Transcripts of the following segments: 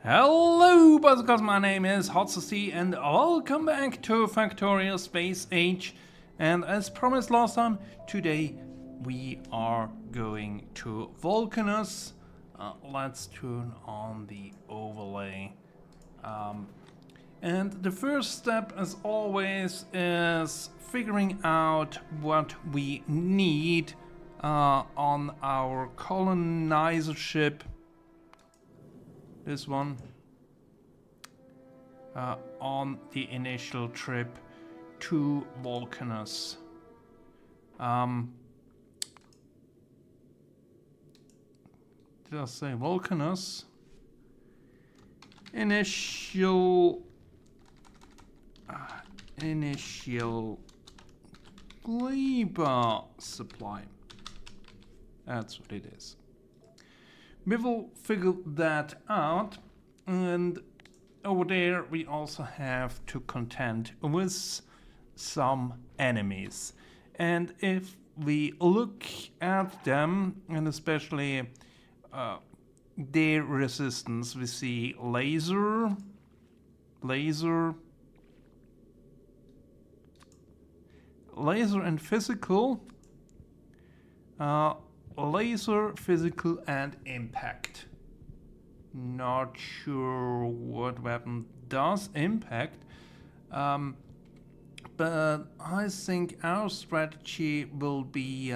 Hello, Buzzcocks, my name is HotSC and welcome back to Factorio Space Age. And as promised last time, today we are going to Vulcanus. Let's turn on the overlay. And the first step, as always, is figuring out what we need on our colonizer ship. This one on the initial trip to Vulcanus. Did I say Vulcanus? Initial Gleba supply. That's what it is. We will figure that out, and over there we also have to contend with some enemies. And if we look at them, and especially their resistance, we see laser, and physical. Laser, physical, and impact. Not sure what weapon does impact, but I think our strategy will be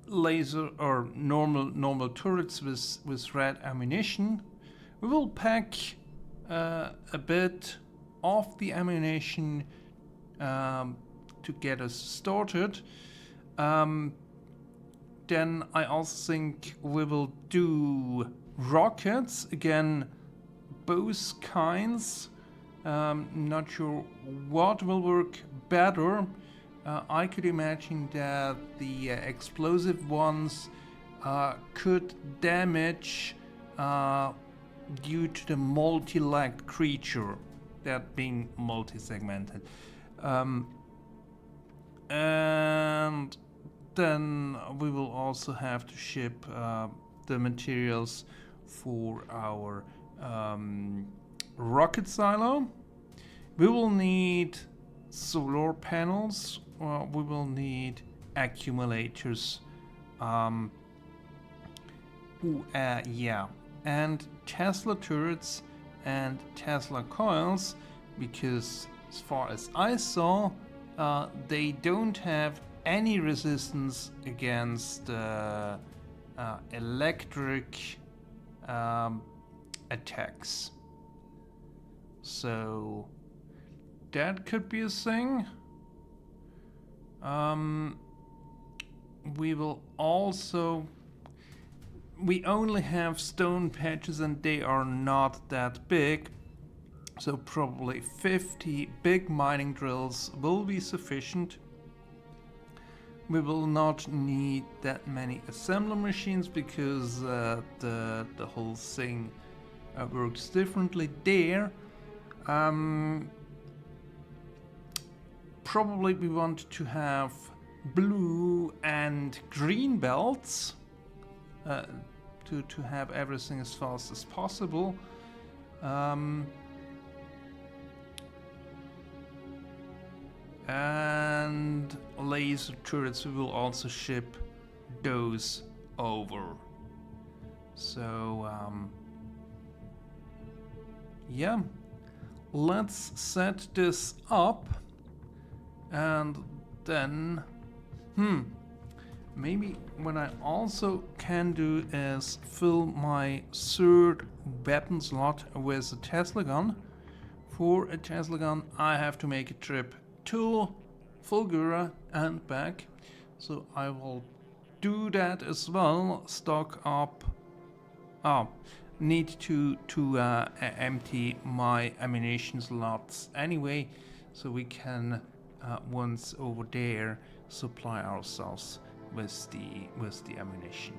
laser or normal turrets with red ammunition. We will pack a bit of the ammunition to get us started. Then I also think we will do rockets, again, both kinds. Not sure what will work better. I could imagine that the explosive ones could damage due to the multi-legged creature, that being multi-segmented. And then we will also have to ship the materials for our rocket silo. We will need solar panels. We will need accumulators. And Tesla turrets and Tesla coils, because as far as I saw, they don't have any resistance against electric attacks. So that could be a thing. We will also... We only have stone patches and they are not that big. So probably 50 big mining drills will be sufficient. We will not need that many assembler machines because the whole thing works differently there. Probably we want to have blue and green belts to have everything as fast as possible. And laser turrets, we will also ship those over. So yeah, let's set this up, and then maybe what I also can do is fill my third weapon slot with a Tesla gun. For a Tesla gun I have to make a trip to Fulgura and back, so I will do that as well. Stock up. Need to empty my ammunition slots anyway, so we can once over there supply ourselves with the ammunition.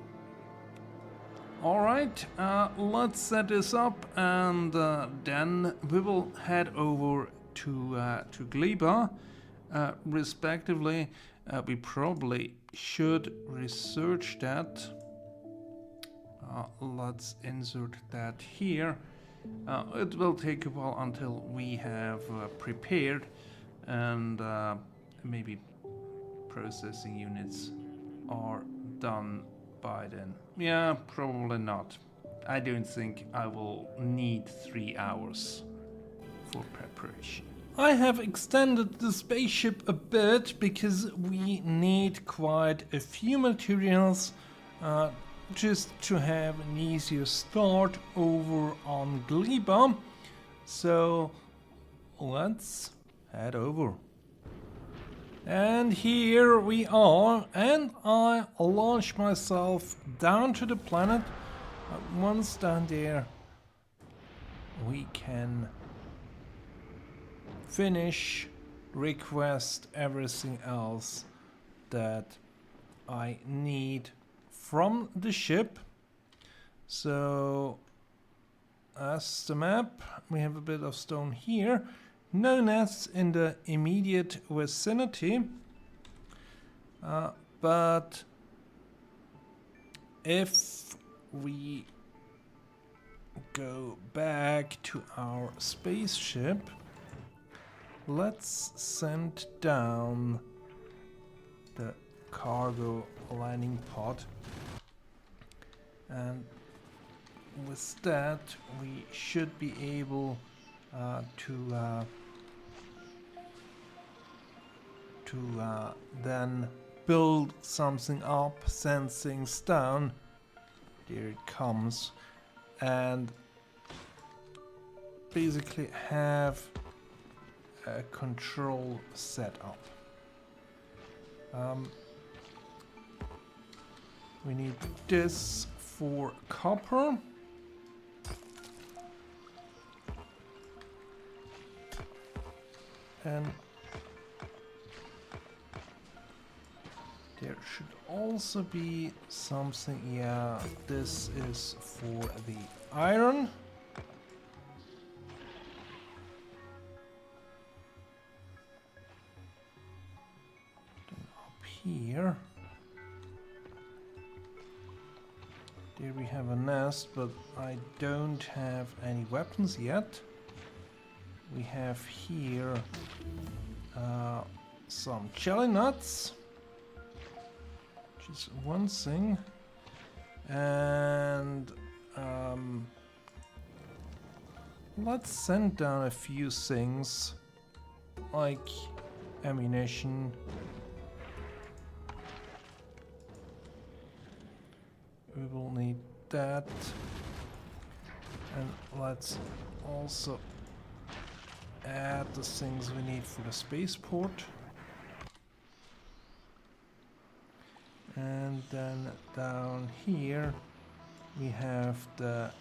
All right, let's set this up, and then we will head over to Gleba, respectively. We probably should research that. Let's insert that here. It will take a while until we have prepared, and maybe processing units are done by then. Yeah, probably not. I don't think I will need 3 hours for preparation. I have extended the spaceship a bit because we need quite a few materials just to have an easier start over on Gleba. So let's head over. And here we are, and I launch myself down to the planet. Once down there, we can finish, request everything else that I need from the ship. So, as the map, we have a bit of stone here. No nests in the immediate vicinity, but if we go back to our spaceship, let's send down the cargo landing pod, and with that we should be able to then build something up, send things down. There it comes, and basically have a control set up. We need this for copper. And there should also be something, yeah, this is for the iron. Then up here, there we have a nest, but I don't have any weapons yet. We have here some jelly nuts, which is one thing, and let's send down a few things like ammunition. We will need that, and let's also add the things we need for the spaceport. And then down here we have the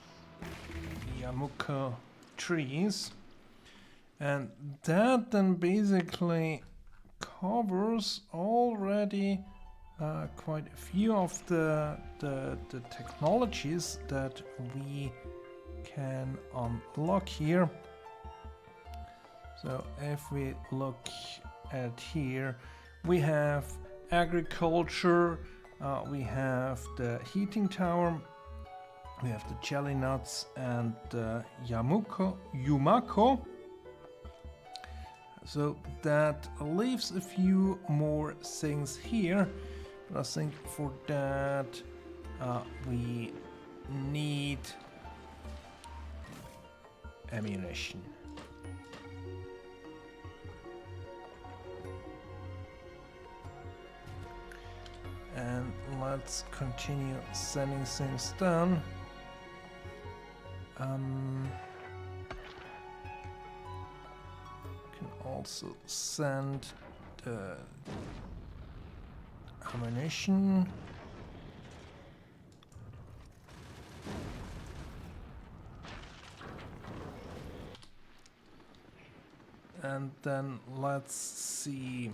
Yamuka trees, and that then basically covers already quite a few of the technologies that we can unlock here. So if we look at here, we have agriculture, we have the heating tower, we have the jelly nuts and the Yumako. So that leaves a few more things here, but I think for that we need ammunition. And let's continue sending things down. Can also send the ammunition. And then let's see.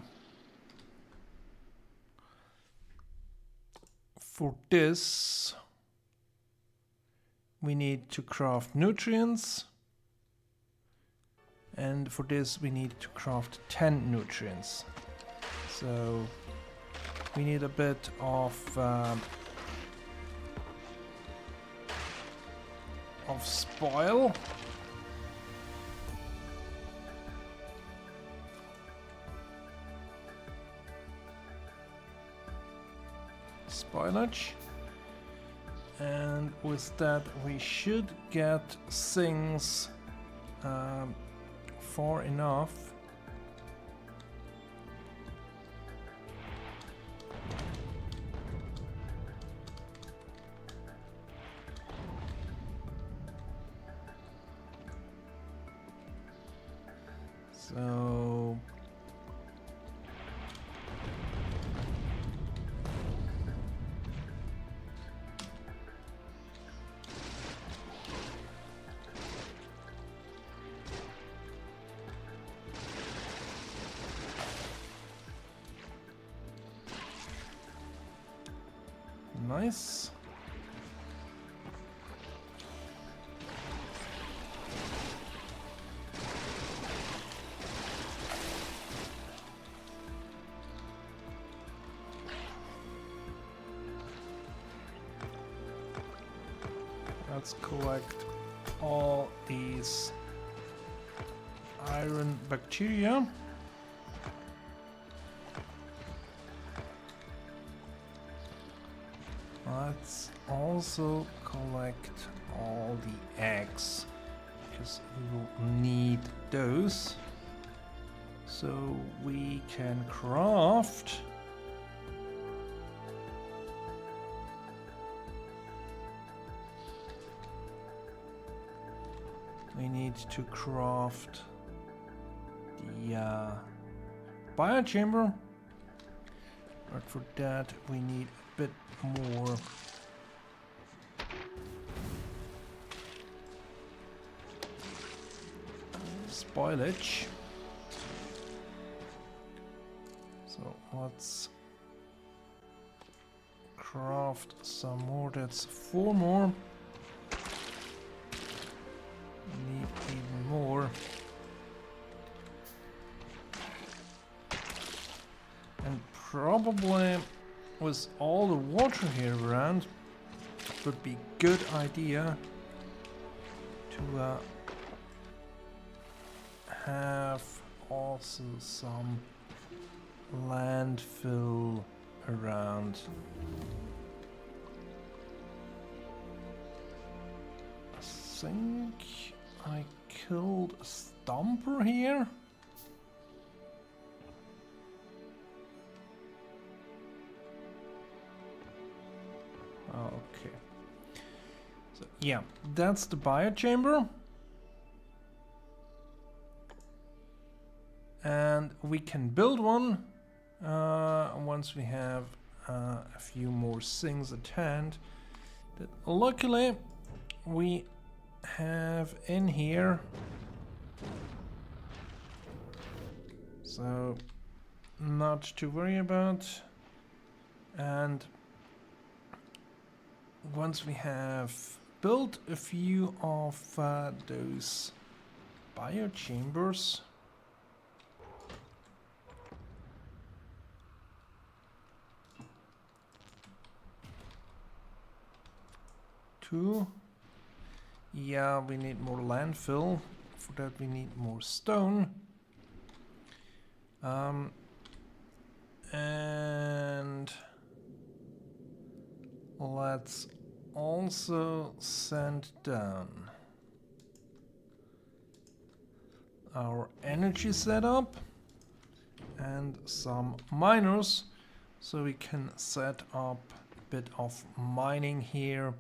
For this, we need to craft nutrients, and for this we need to craft 10 nutrients. So we need a bit of of spoil. Spoilage. And with that we should get things far enough. So nice. Let's collect all these iron bacteria. Let's also collect all the eggs, because we will need those so we can craft to craft the biochamber, but for that we need a bit more spoilage. So let's craft some more. That's 4 more. Need even more. And probably with all the water here around, it would be a good idea to have also some landfill around. I think I killed a stomper here. Okay. So yeah, that's the biochamber. And we can build one once we have a few more things at hand that luckily we have in here. So not to worry about. And once we have built a few of those biochambers, yeah, we need more landfill. For that we need more stone. And let's also send down our energy setup and some miners so we can set up a bit of mining here.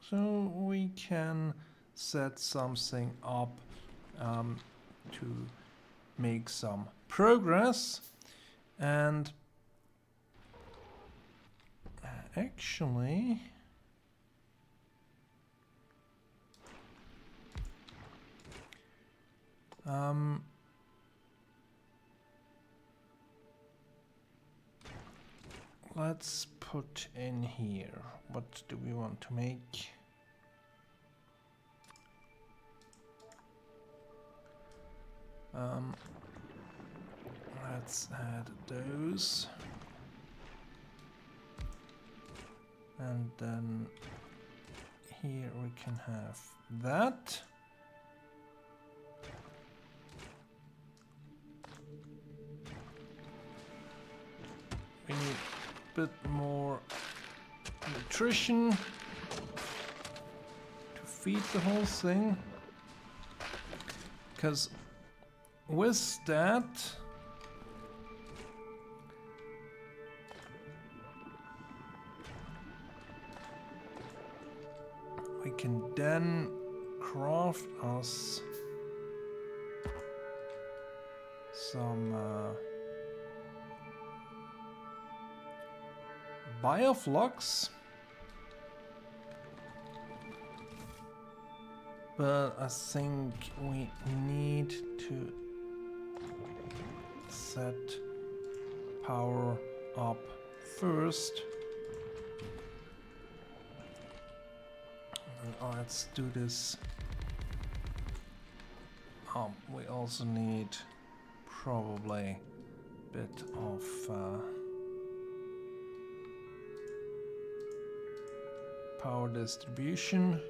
So we can set something up to make some progress. And actually let's put in here, what do we want to make? Let's add those. And then can have that. We need a bit more nutrition to feed the whole thing. Because with that, we can then craft us some bioflux, but I think we need to set power up first. And let's do this. We also need probably a bit of power distribution.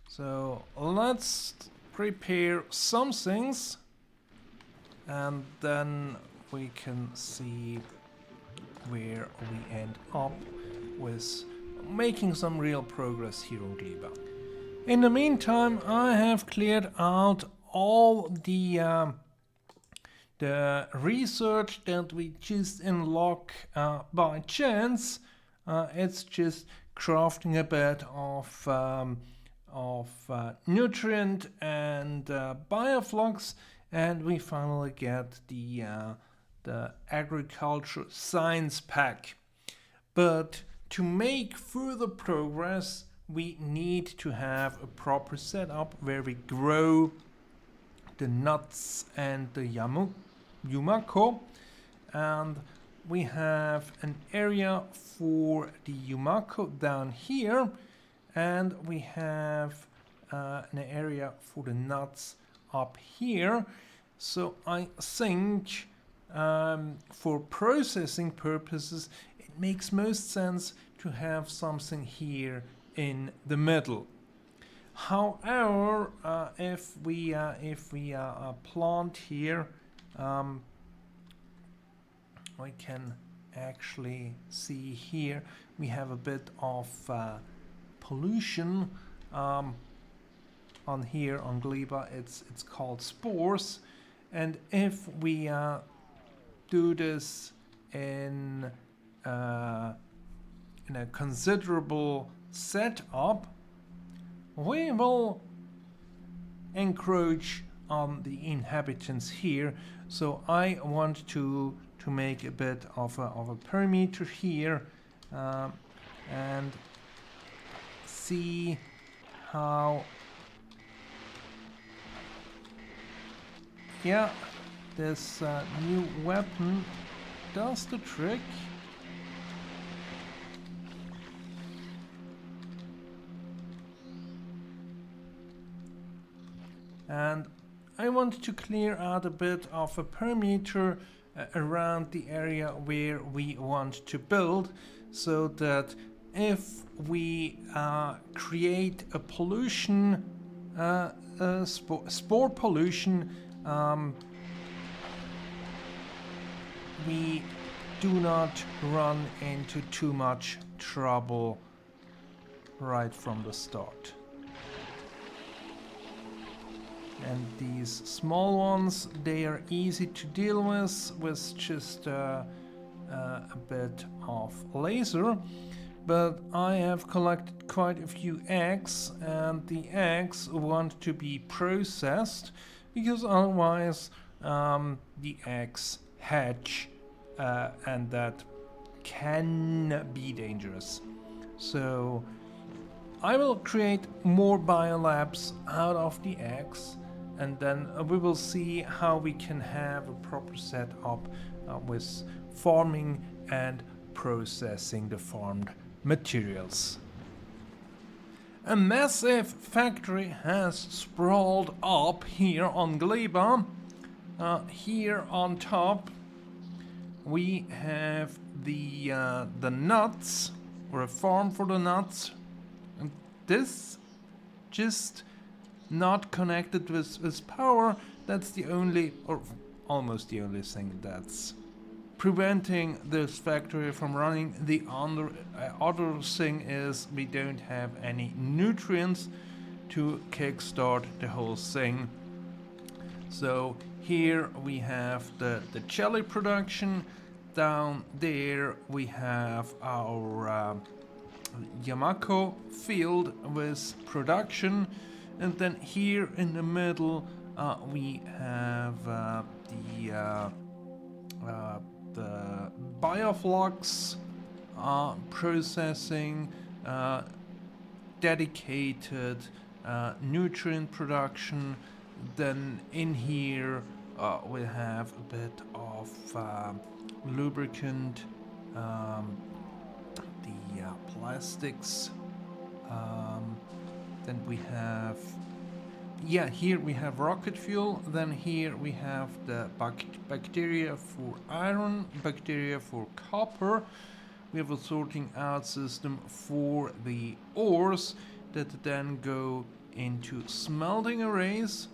So let's prepare some things and then we can see where we end up with making some real progress here on Gleba. In the meantime, I have cleared out all the research that we just unlock by chance. It's just crafting a bit of nutrient and bioflux, and we finally get the agriculture science pack. But to make further progress, we need to have a proper setup where we grow the nuts and the yumako, and we have an area for the yumako down here, and we have an area for the nuts up here. So I think for processing purposes it makes most sense to have something here in the middle. However, if we plant here, we can actually see here we have a bit of pollution on here on Gleba. It's called spores, and if we do this in a considerable setup, we will encroach on the inhabitants here. So I want to make a bit of a perimeter here and see how, yeah, this new weapon does the trick. And I want to clear out a bit of a perimeter around the area where we want to build, so that if we create a pollution, spore pollution, we do not run into too much trouble right from the start. And these small ones, they are easy to deal with just a bit of laser. But I have collected quite a few eggs, and the eggs want to be processed, because otherwise the eggs hatch, and that can be dangerous. So I will create more biolabs out of the eggs, and then we will see how we can have a proper setup with farming and processing the farmed materials. A massive factory has sprawled up here on Gleba. Here on top we have the nuts, or a farm for the nuts. And this just not connected with power. That's the only, or almost the only thing that's preventing this factory from running. The other thing is we don't have any nutrients to kickstart the whole thing. So here we have the jelly production. Down there we have our Yamako field with production, and then here in the middle we have the bioflux processing, dedicated nutrient production. Then in here we have a bit of lubricant, the plastics. Then we have, here we have rocket fuel. Then here we have the bacteria for iron, bacteria for copper. We have a sorting out system for the ores that then go into smelting arrays.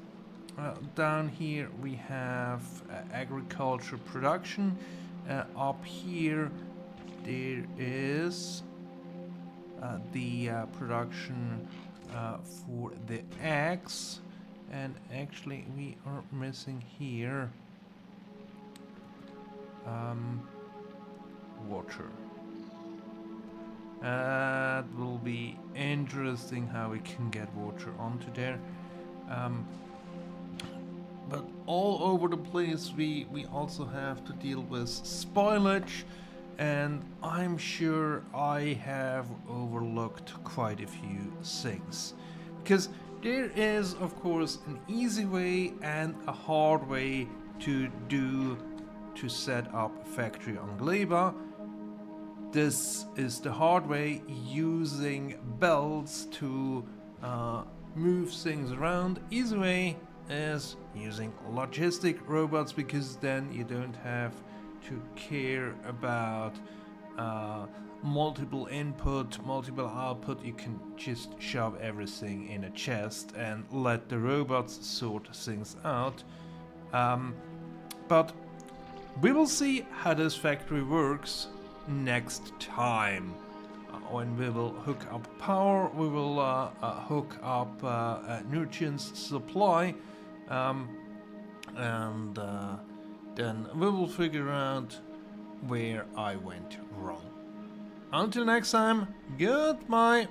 Down here we have agriculture production. Up here there is the production for the eggs, and actually we are missing here water. It will be interesting how we can get water onto there. But all over the place we also have to deal with spoilage, and I'm sure I have overlooked quite a few things. Because there is, of course, an easy way and a hard way to set up a factory on Gleba. This is the hard way, using belts to move things around. Easy way is using logistic robots, because then you don't have to care about multiple input, multiple output. You can just shove everything in a chest and let the robots sort things out. But we will see how this factory works next time. When we will hook up power, we will hook up nutrients supply, and then we will figure out where I went wrong. Until next time, goodbye!